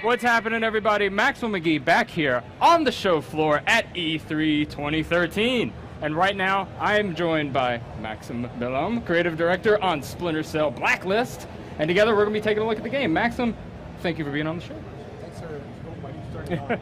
What's happening, everybody? Maxwell McGee back here on the show floor at E3 2013. And right now, I am joined by Maxim Bilom, creative director on Splinter Cell Blacklist. And together, we're going to be taking a look at the game. Maxim, thank you for being on the show. Thanks for starting off.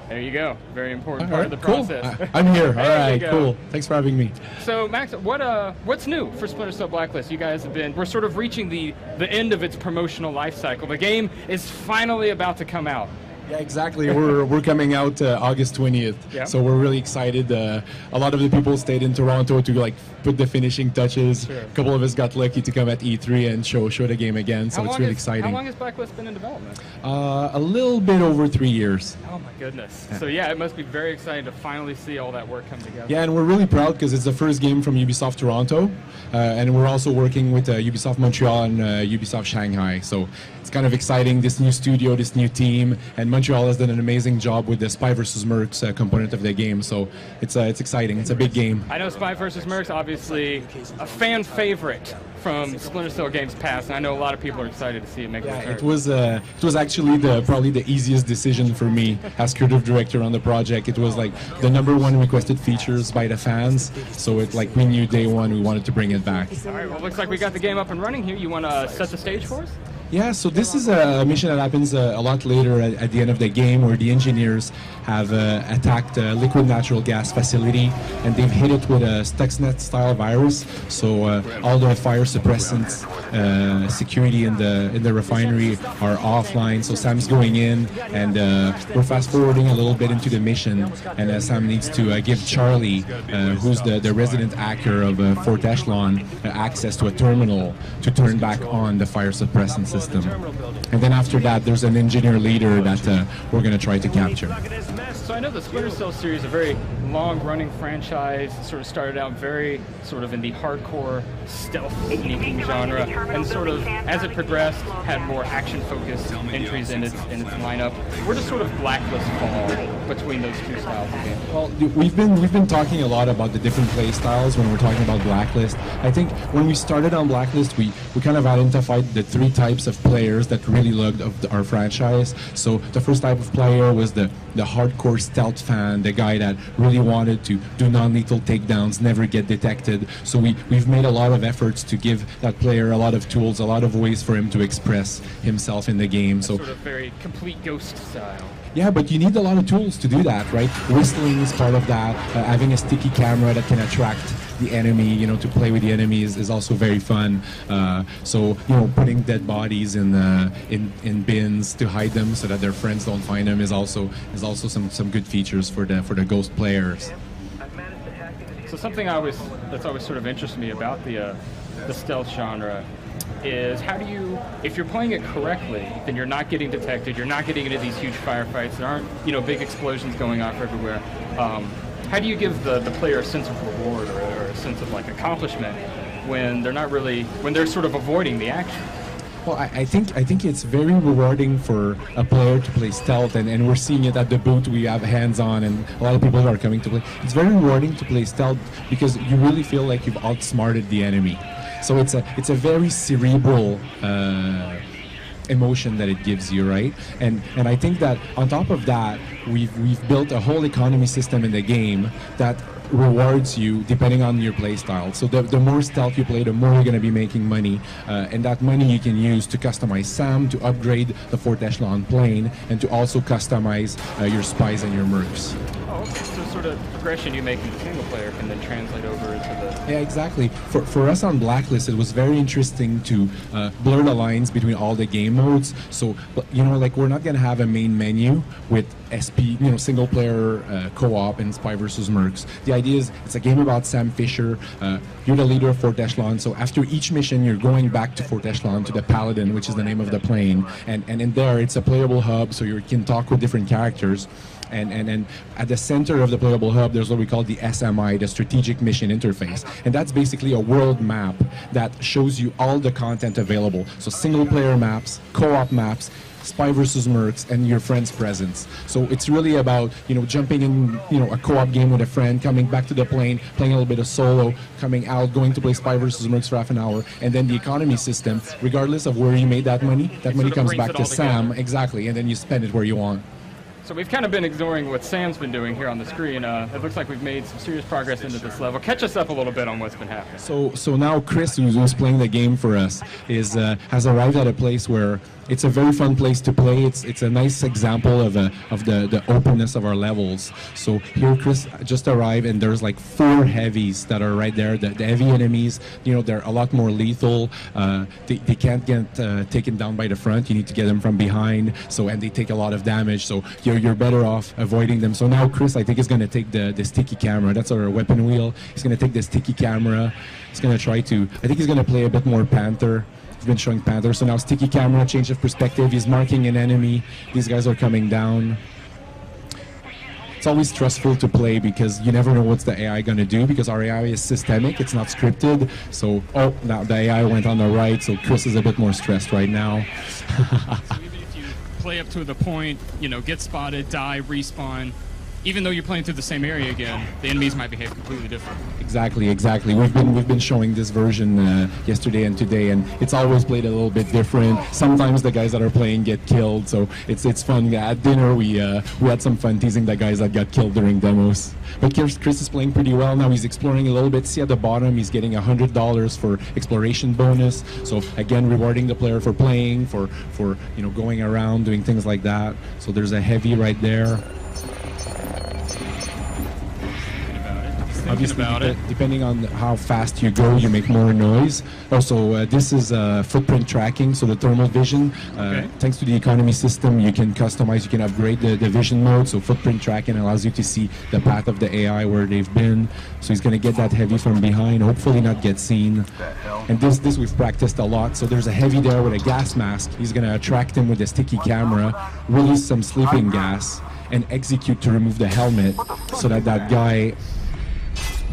There you go. Very important part of the cool. process. I'm here. All right, cool. Thanks for having me. So, Max, what's new for Splinter Cell Blacklist? You guys have we're sort of reaching the end of its promotional life cycle. The game is finally about to come out. Yeah, exactly. We're coming out August 20th, yeah. So we're really excited. A lot of the people stayed in Toronto to put the finishing touches. Sure. A couple of us got lucky to come at E3 and show the game again, so it's really exciting. How long has Blacklist been in development? A little bit over 3 years. Oh my goodness. Yeah. So yeah, it must be very exciting to finally see all that work come together. Yeah, and we're really proud because it's the first game from Ubisoft Toronto, and we're also working with Ubisoft Montreal and Ubisoft Shanghai. So it's kind of exciting, this new studio, this new team, and Montreal has done an amazing job with the Spy vs. Mercs component of the game. So it's exciting. It's a big game. I know Spy vs. Mercs, obviously a fan favorite from Splinter Cell games past, and I know a lot of people are excited to see it make a return. It was actually probably the easiest decision for me as creative director on the project. It was like the #1 requested features by the fans, so we knew day one we wanted to bring it back. All right, well, it looks like we got the game up and running here. You want to set the stage for us? Yeah, so this is a mission that happens a lot later at the end of the game, where the engineers have attacked a liquid natural gas facility, and they've hit it with a Stuxnet-style virus. So all the fire suppressants, security in the refinery are offline. So Sam's going in, and we're fast forwarding a little bit into the mission, and Sam needs to give Charlie, who's the resident hacker of Fort Echelon, access to a terminal to turn back on the fire suppressant system. And then after that, there's an engineer leader that we're going to try to capture. So I know the Splinter Cell series is a very long-running franchise. It sort of started out very sort of in the hardcore stealth sneaking genre, and sort of as it progressed, had more action-focused entries in its lineup. Where does sort of Blacklist fall between those two styles of games? Well, we've been talking a lot about the different play styles when we're talking about Blacklist. I think when we started on Blacklist, we kind of identified the 3 types of players that really loved our franchise. So the first type of player was the hardcore stealth fan, the guy that really wanted to do non-lethal takedowns, never get detected. So we've made a lot of efforts to give that player a lot of tools, a lot of ways for him to express himself in the game. So sort of very complete Ghost style. Yeah, but you need a lot of tools to do that, right? Whistling is part of that. Having a sticky camera that can attract the enemy, to play with the enemies is also very fun. So putting dead bodies in bins to hide them so that their friends don't find them is also some good features for the ghost players. So something that's always sort of interested me about the stealth genre is how do you, if you're playing it correctly, then you're not getting detected, you're not getting into these huge firefights, there aren't big explosions going off everywhere. How do you give the player a sense of reward or a sense of accomplishment when they're sort of avoiding the action? Well, I think it's very rewarding for a player to play stealth, and we're seeing it at the booth. We have hands on, and a lot of people are coming to play. It's very rewarding to play stealth because you really feel like you've outsmarted the enemy. So it's a very cerebral emotion that it gives you, right? And I think that on top of that, we've built a whole economy system in the game that rewards you depending on your play style. So the more stealth you play, the more you're going to be making money, and that money you can use to customize Sam, to upgrade the Fort Echelon plane, and to also customize your spies and your mercs. Oh, okay. So sort of progression you make in the single player can then translate over into the... Yeah, exactly. For us on Blacklist, it was very interesting to blur the lines between all the game modes. So, we're not going to have a main menu with SP, single player co-op and Spy vs. Mercs. The idea is it's a game about Sam Fisher. You're the leader of Fort Echelon, so after each mission, you're going back to Fort Echelon, to the Paladin, which is the name of the plane. And in there, it's a playable hub, so you can talk with different characters. and at the center of the playable hub, there's what we call the SMI, the Strategic Mission Interface. And that's basically a world map that shows you all the content available. So single player maps, co-op maps, Spy versus Mercs, and your friend's presence. So it's really about, jumping in, a co-op game with a friend, coming back to the plane, playing a little bit of solo, coming out, going to play Spy versus Mercs for half an hour, and then the economy system, regardless of where you made that money comes back to Sam, exactly, and then you spend it where you want. So we've kind of been ignoring what Sam's been doing here on the screen. It looks like we've made some serious progress into this level. Catch us up a little bit on what's been happening. So now Chris, who's playing the game for us, has arrived at a place where it's a very fun place to play. It's a nice example of the openness of our levels. So here Chris just arrived, and there's like 4 heavies that are right there. The heavy enemies, they're a lot more lethal. They can't get taken down by the front. You need to get them from behind. And they take a lot of damage. So you're better off avoiding them. So now Chris, I think, is going to take the sticky camera. That's our weapon wheel. He's going to take the sticky camera. He's going to try to. I think he's going to play a bit more Panther. He's been showing Panther. So now sticky camera, change of perspective. He's marking an enemy. These guys are coming down. It's always stressful to play because you never know what's the AI going to do, because our AI is systemic. It's not scripted. So, now the AI went on the right. So Chris is a bit more stressed right now. Play up to the point, get spotted, die, respawn. Even though you're playing through the same area again, the enemies might behave completely different. Exactly. We've been showing this version yesterday and today, and it's always played a little bit different. Sometimes the guys that are playing get killed, so it's fun. At dinner we had some fun teasing the guys that got killed during demos. But Chris is playing pretty well now. He's exploring a little bit. See at the bottom, he's getting $100 for exploration bonus. So again, rewarding the player for playing, for going around, doing things like that. So there's a heavy right there. Obviously, depending on how fast you go, you make more noise. Also, this is footprint tracking, so the thermal vision. Thanks to the economy system, you can customize, you can upgrade the vision mode. So footprint tracking allows you to see the path of the AI, where they've been. So he's going to get that heavy from behind, hopefully not get seen. And this we've practiced a lot. So there's a heavy there with a gas mask. He's going to attract him with a sticky camera, release some sleeping gas, and execute to remove the helmet so that guy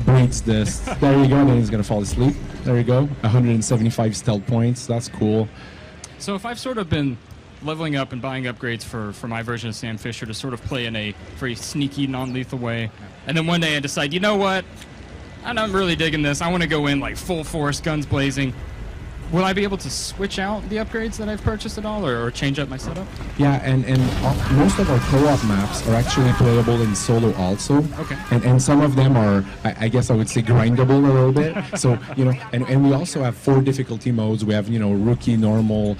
breathes this. There you go, and then he's going to fall asleep. There you go, 175 stealth points. That's cool. So if I've sort of been leveling up and buying upgrades for my version of Sam Fisher to sort of play in a very sneaky, non-lethal way, and then one day I decide, you know what, I'm not really digging this. I want to go in like full force, guns blazing. Will I be able to switch out the upgrades that I've purchased at all, or change up my setup? Yeah, and most of our co-op maps are actually playable in solo also. Okay. And some of them are, I guess I would say, grindable a little bit. So, and we also have 4 difficulty modes. We have, rookie, normal,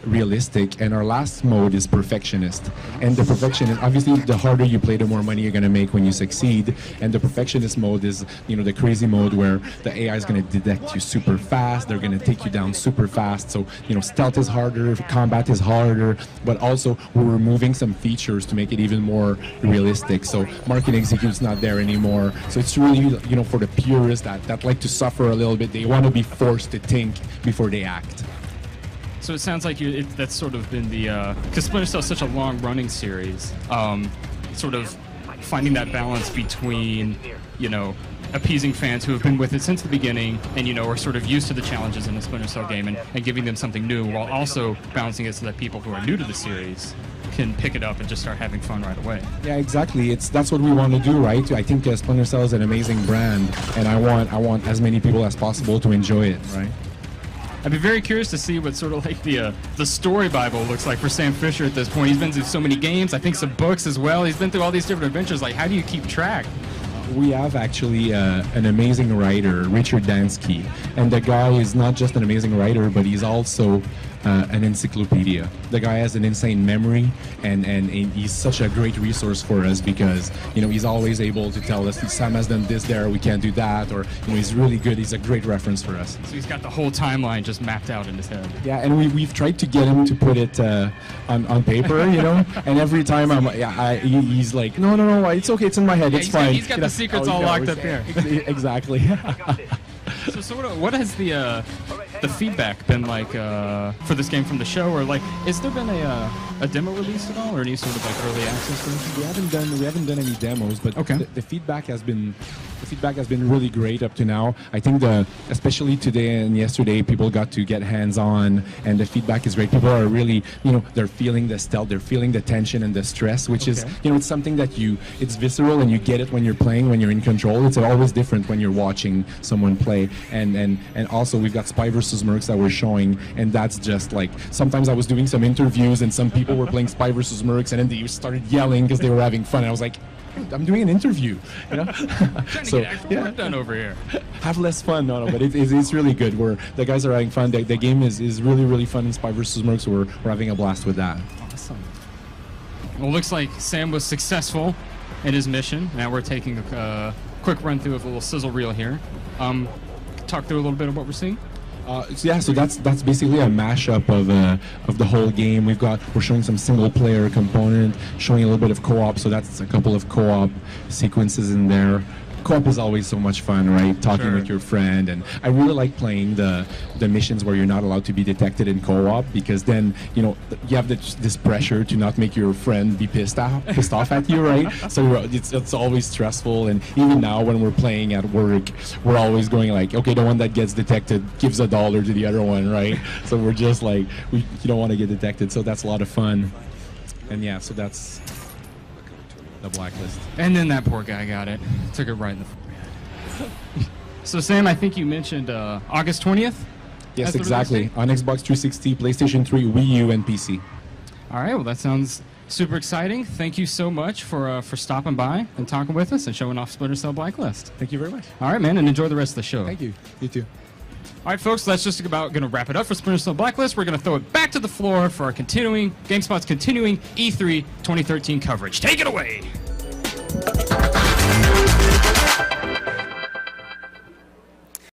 realistic, and our last mode is perfectionist. And the perfectionist, obviously, the harder you play, the more money you're going to make when you succeed. And the perfectionist mode is, the crazy mode where the AI is going to detect you super fast. They're going to take you down super fast. So, stealth is harder, combat is harder, but also we're removing some features to make it even more realistic. So mark and execute's not there anymore. So it's really, for the purists that like to suffer a little bit, they want to be forced to think before they act. So it sounds like that's sort of been the, because Splinter Cell is such a long-running series, sort of finding that balance between, appeasing fans who have been with it since the beginning and, are sort of used to the challenges in the Splinter Cell game and giving them something new, while also balancing it so that people who are new to the series can pick it up and just start having fun right away. Yeah, exactly. That's what we want to do, right? I think Splinter Cell is an amazing brand, and I want as many people as possible to enjoy it, right? I'd be very curious to see what sort of like the story Bible looks like for Sam Fisher at this point. He's been through so many games, I think some books as well. He's been through all these different adventures. Like, how do you keep track? We have actually an amazing writer, Richard Dansky. And the guy is not just an amazing writer, but he's also an encyclopedia. The guy has an insane memory, and he's such a great resource for us because, he's always able to tell us, Sam has done this there, we can't do that, or, he's really good. He's a great reference for us. So he's got the whole timeline just mapped out in his head. Yeah, and we've tried to get him to put it on paper, and every time he's like, no, it's okay, it's in my head, it's fine. He's got the secrets all locked up here. Exactly. So sort of, what has the the feedback been like for this game from the show, or like, has there been a demo release at all, or any sort of like early access thing? We haven't done any demos, but okay. the feedback has been really great up to now. I think especially today and yesterday, people got to get hands-on, and the feedback is great. People are really, they're feeling the stealth, they're feeling the tension and the stress, which is, it's something that it's visceral, and you get it when you're playing, when you're in control. It's always different when you're watching someone play, and also we've got Spy vs. Mercs that we're showing, and that's just like, sometimes I was doing some interviews and some people were playing Spy vs. Mercs, and then they started yelling because they were having fun. And I was like, I'm doing an interview, Trying to get actual work done over here. Have less fun, no, but it's really good. The guys are having fun. The game is really, really fun in Spy vs. Mercs, so we're having a blast with that. Awesome. Well, it looks like Sam was successful in his mission. Now we're taking a quick run through of a little sizzle reel here. Talk through a little bit of what we're seeing. So that's basically a mashup of the whole game. We're showing some single player component, showing a little bit of co-op. So that's a couple of co-op sequences in there. Co-op is always so much fun, right? Talking with your friend, and I really like playing the missions where you're not allowed to be detected in co-op, because then you have this pressure to not make your friend be pissed off at you, right? So it's always stressful, and even now when we're playing at work, we're always going like, okay, the one that gets detected gives $1 to the other one, right? So we're just like, you don't want to get detected, so that's a lot of fun, and yeah, so that's the Blacklist. And then that poor guy got it. Took it right in the forehead. So Sam, I think you mentioned August 20th? Yes, exactly. On Xbox 360, PlayStation 3, Wii U, and PC. All right, well that sounds super exciting. Thank you so much for stopping by and talking with us and showing off Splinter Cell Blacklist. Thank you very much. All right, man, and enjoy the rest of the show. Thank you. You too. All right, folks, that's just about going to wrap it up for Splinter Cell Blacklist. We're going to throw it back to the floor for our GameSpot's continuing E3 2013 coverage. Take it away!